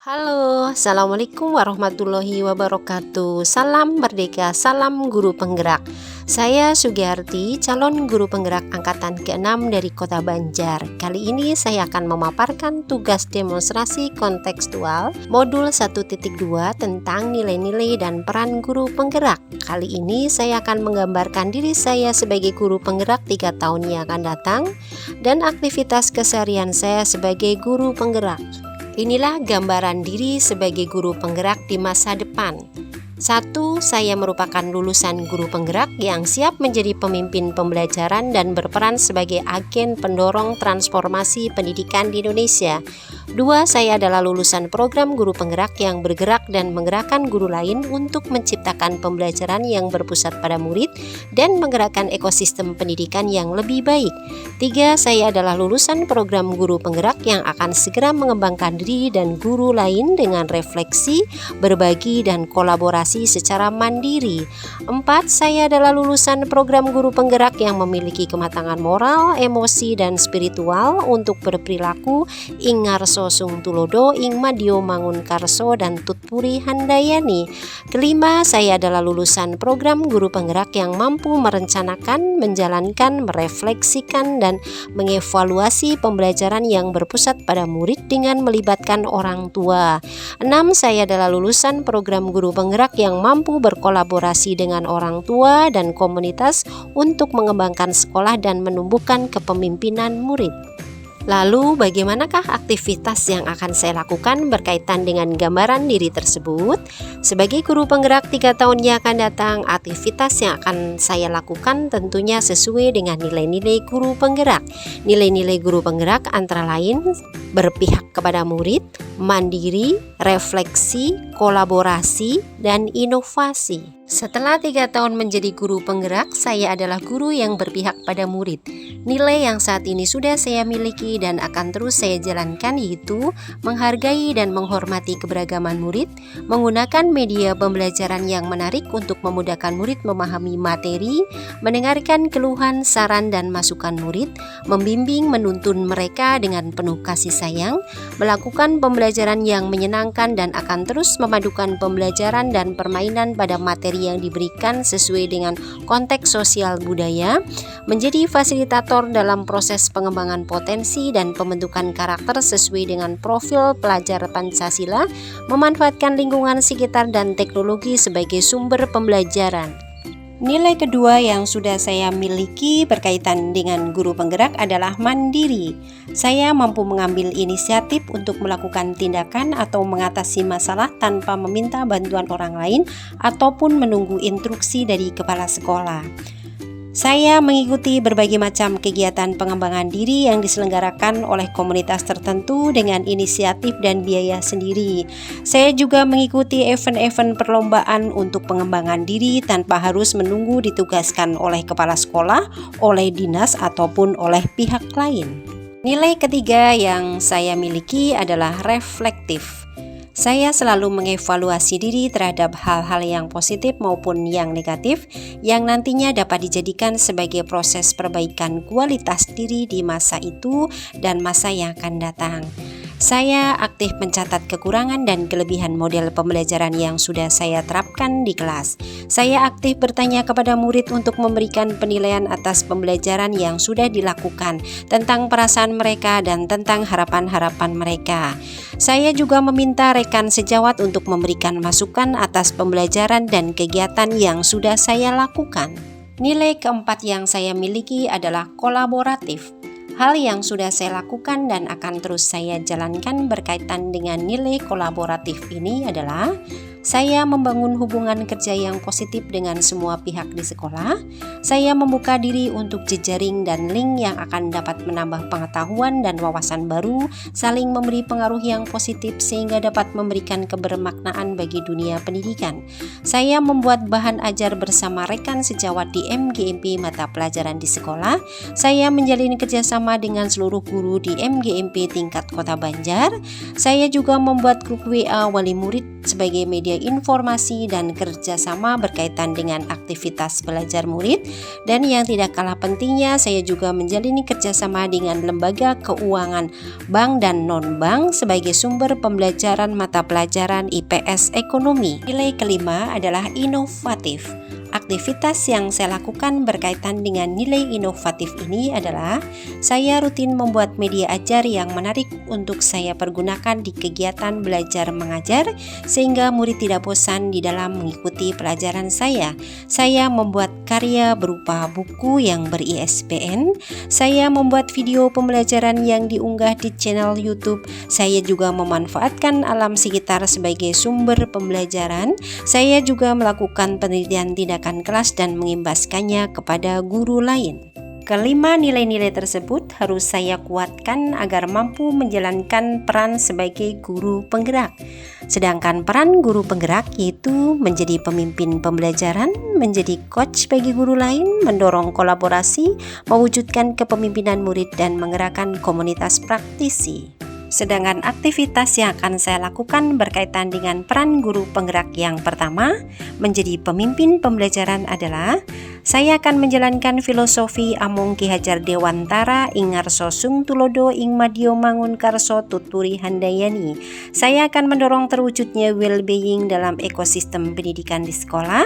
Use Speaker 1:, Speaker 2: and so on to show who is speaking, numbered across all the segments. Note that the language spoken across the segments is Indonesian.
Speaker 1: Halo, Assalamualaikum warahmatullahi wabarakatuh. Salam merdeka, salam guru penggerak. Saya Sugiyarti, calon guru penggerak angkatan ke-6 dari Kota Banjar. Kali ini saya akan memaparkan tugas demonstrasi kontekstual modul 1.2 tentang nilai-nilai dan peran guru penggerak. Kali ini saya akan menggambarkan diri saya sebagai guru penggerak 3 tahun yang akan datang dan aktivitas keseharian saya sebagai guru penggerak. Inilah gambaran diri sebagai guru penggerak di masa depan. 1. Saya merupakan lulusan guru penggerak yang siap menjadi pemimpin pembelajaran dan berperan sebagai agen pendorong transformasi pendidikan di Indonesia. 2. Saya adalah lulusan program guru penggerak yang bergerak dan menggerakkan guru lain untuk menciptakan pembelajaran yang berpusat pada murid dan menggerakkan ekosistem pendidikan yang lebih baik. 3. Saya adalah lulusan program guru penggerak yang akan segera mengembangkan diri dan guru lain dengan refleksi, berbagi, dan kolaborasi secara mandiri. 4. Saya adalah lulusan program guru penggerak yang memiliki kematangan moral, emosi, dan spiritual untuk berperilaku ing ngarso sung tulodo ing madyo mangun karso dan tutpuri handayani. 5. Saya adalah lulusan program guru penggerak yang mampu merencanakan, menjalankan, merefleksikan, dan mengevaluasi pembelajaran yang berpusat pada murid dengan melibatkan orang tua. 6. Saya adalah lulusan program guru penggerak yang mampu berkolaborasi dengan orang tua dan komunitas untuk mengembangkan sekolah dan menumbuhkan kepemimpinan murid. Lalu bagaimanakah aktivitas yang akan saya lakukan berkaitan dengan gambaran diri tersebut? Sebagai guru penggerak 3 tahun yang akan datang, aktivitas yang akan saya lakukan tentunya sesuai dengan nilai-nilai guru penggerak. Nilai-nilai guru penggerak antara lain berpihak kepada murid, mandiri, refleksi, kolaborasi, dan inovasi. Setelah 3 tahun menjadi guru penggerak, saya adalah guru yang berpihak pada murid. Nilai yang saat ini sudah saya miliki dan akan terus saya jalankan yaitu menghargai dan menghormati keberagaman murid, menggunakan media pembelajaran yang menarik untuk memudahkan murid memahami materi, mendengarkan keluhan, saran, dan masukan murid, membimbing menuntun mereka dengan penuh kasih sayang, melakukan pembelajaran yang menyenangkan dan akan terus memadukan pembelajaran dan permainan pada materi yang diberikan sesuai dengan konteks sosial budaya, menjadi fasilitator dalam proses pengembangan potensi dan pembentukan karakter sesuai dengan profil pelajar Pancasila, memanfaatkan lingkungan sekitar dan teknologi sebagai sumber pembelajaran. Nilai kedua yang sudah saya miliki berkaitan dengan guru penggerak adalah mandiri. Saya mampu mengambil inisiatif untuk melakukan tindakan atau mengatasi masalah tanpa meminta bantuan orang lain ataupun menunggu instruksi dari kepala sekolah. Saya mengikuti berbagai macam kegiatan pengembangan diri yang diselenggarakan oleh komunitas tertentu dengan inisiatif dan biaya sendiri. Saya juga mengikuti event-event perlombaan untuk pengembangan diri tanpa harus menunggu ditugaskan oleh kepala sekolah, oleh dinas, ataupun oleh pihak lain. Nilai ketiga yang saya miliki adalah reflektif. Saya selalu mengevaluasi diri terhadap hal-hal yang positif maupun yang negatif yang nantinya dapat dijadikan sebagai proses perbaikan kualitas diri di masa itu dan masa yang akan datang. Saya aktif mencatat kekurangan dan kelebihan model pembelajaran yang sudah saya terapkan di kelas. Saya aktif bertanya kepada murid untuk memberikan penilaian atas pembelajaran yang sudah dilakukan, tentang perasaan mereka dan tentang harapan-harapan mereka. Saya juga meminta rekan sejawat untuk memberikan masukan atas pembelajaran dan kegiatan yang sudah saya lakukan. Nilai keempat yang saya miliki adalah kolaboratif. Hal yang sudah saya lakukan dan akan terus saya jalankan berkaitan dengan nilai kolaboratif ini adalah saya membangun hubungan kerja yang positif dengan semua pihak di sekolah. Saya membuka diri untuk jejaring dan link yang akan dapat menambah pengetahuan dan wawasan baru, saling memberi pengaruh yang positif sehingga dapat memberikan kebermaknaan bagi dunia pendidikan. Saya membuat bahan ajar bersama rekan sejawat di MGMP mata pelajaran di sekolah. Saya menjalin kerjasama bersama dengan seluruh guru di MGMP tingkat Kota Banjar. Saya juga membuat grup WA wali murid sebagai media informasi dan kerjasama berkaitan dengan aktivitas belajar murid. Dan yang tidak kalah pentingnya, saya juga menjalin kerjasama dengan lembaga keuangan, bank dan non-bank sebagai sumber pembelajaran mata pelajaran IPS Ekonomi. Nilai kelima adalah inovatif. Aktivitas yang saya lakukan berkaitan dengan nilai inovatif ini adalah saya rutin membuat media ajar yang menarik untuk saya pergunakan di kegiatan belajar mengajar sehingga murid tidak bosan di dalam mengikuti pelajaran saya. Saya membuat karya berupa buku yang ber-ISBN, saya membuat video pembelajaran yang diunggah di channel YouTube, saya juga memanfaatkan alam sekitar sebagai sumber pembelajaran, saya juga melakukan penelitian tindakan kelas dan mengimbaskannya kepada guru lain. Kelima nilai-nilai tersebut harus saya kuatkan agar mampu menjalankan peran sebagai guru penggerak. Sedangkan peran guru penggerak yaitu menjadi pemimpin pembelajaran, menjadi coach bagi guru lain, mendorong kolaborasi, mewujudkan kepemimpinan murid dan menggerakkan komunitas praktisi. Sedangkan aktivitas yang akan saya lakukan berkaitan dengan peran guru penggerak yang pertama, menjadi pemimpin pembelajaran adalah saya akan menjalankan filosofi Amung Ki Hajar Dewantara ing ngarsa sung tulodo ing madya mangun karso tuturi handayani. Saya akan mendorong terwujudnya well-being dalam ekosistem pendidikan di sekolah.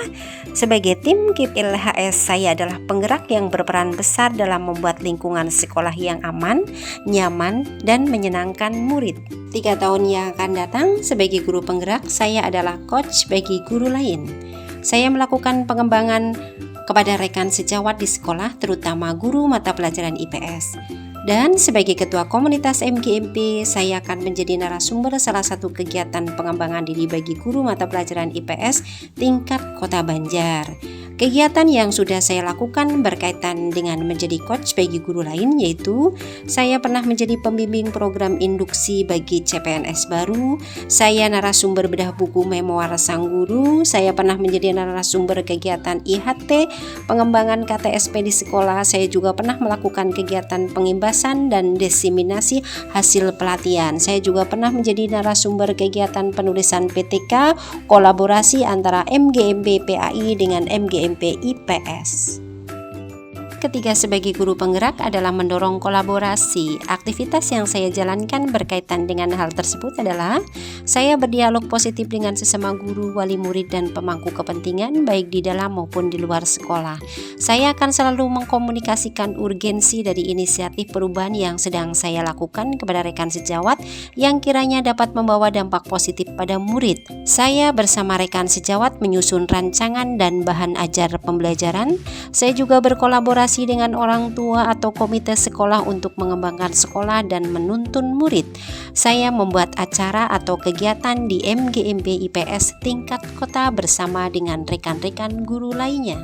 Speaker 1: Sebagai tim KIP LHS, saya adalah penggerak yang berperan besar dalam membuat lingkungan sekolah yang aman, nyaman, dan menyenangkan murid. 3 tahun yang akan datang sebagai guru penggerak, saya adalah coach bagi guru lain. Saya melakukan pengembangan kepada rekan sejawat di sekolah, terutama guru mata pelajaran IPS. Dan sebagai ketua komunitas MGMP, saya akan menjadi narasumber salah satu kegiatan pengembangan diri bagi guru mata pelajaran IPS tingkat Kota Banjar. Kegiatan yang sudah saya lakukan berkaitan dengan menjadi coach bagi guru lain yaitu saya pernah menjadi pembimbing program induksi bagi CPNS baru, saya narasumber bedah buku memoir sang guru, saya pernah menjadi narasumber kegiatan IHT, pengembangan KTSP di sekolah, saya juga pernah melakukan kegiatan pengimbasan dan diseminasi hasil pelatihan. Saya juga pernah menjadi narasumber kegiatan penulisan PTK, kolaborasi antara MGMP PAI dengan MGMP IPS. Ketiga, sebagai guru penggerak adalah mendorong kolaborasi. Aktivitas yang saya jalankan berkaitan dengan hal tersebut adalah saya berdialog positif dengan sesama guru, wali murid, dan pemangku kepentingan baik di dalam maupun di luar sekolah. Saya akan selalu mengkomunikasikan urgensi dari inisiatif perubahan yang sedang saya lakukan kepada rekan sejawat yang kiranya dapat membawa dampak positif pada murid. Saya bersama rekan sejawat menyusun rancangan dan bahan ajar pembelajaran. Saya juga berkolaborasi dengan orang tua atau komite sekolah untuk mengembangkan sekolah dan menuntun murid. Saya membuat acara atau kegiatan di MGMP IPS tingkat kota bersama dengan rekan-rekan guru lainnya.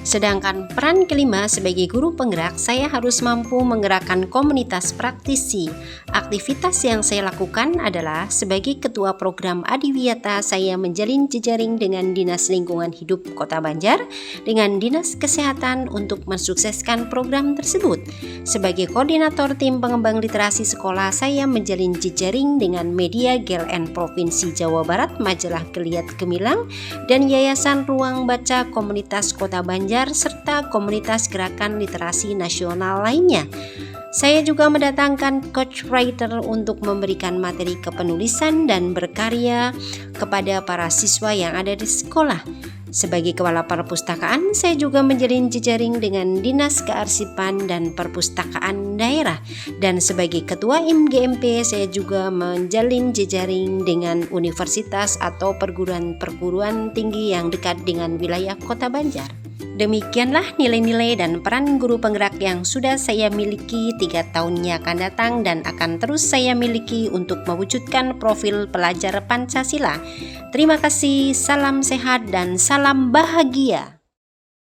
Speaker 1: Sedangkan peran kelima sebagai guru penggerak, saya harus mampu menggerakkan komunitas praktisi. Aktivitas yang saya lakukan adalah sebagai ketua program Adiwiyata, saya menjalin jejaring dengan Dinas Lingkungan Hidup Kota Banjar dengan Dinas Kesehatan untuk mensukseskan program tersebut. Sebagai koordinator tim pengembang literasi sekolah, saya menjalin jejaring dengan media GLN Provinsi Jawa Barat, Majalah Geliat Gemilang, dan Yayasan Ruang Baca Komunitas Kota Banjar serta komunitas gerakan literasi nasional lainnya. Saya juga mendatangkan coach writer untuk memberikan materi kepenulisan dan berkarya kepada para siswa yang ada di sekolah. Sebagai kepala perpustakaan, saya juga menjalin jejaring dengan Dinas Kearsipan dan Perpustakaan Daerah. Dan sebagai ketua MGMP, saya juga menjalin jejaring dengan universitas atau perguruan tinggi yang dekat dengan wilayah Kota Banjar. Demikianlah nilai-nilai dan peran guru penggerak yang sudah saya miliki 3 tahunnya akan datang dan akan terus saya miliki untuk mewujudkan profil pelajar Pancasila. Terima kasih, salam sehat dan salam bahagia.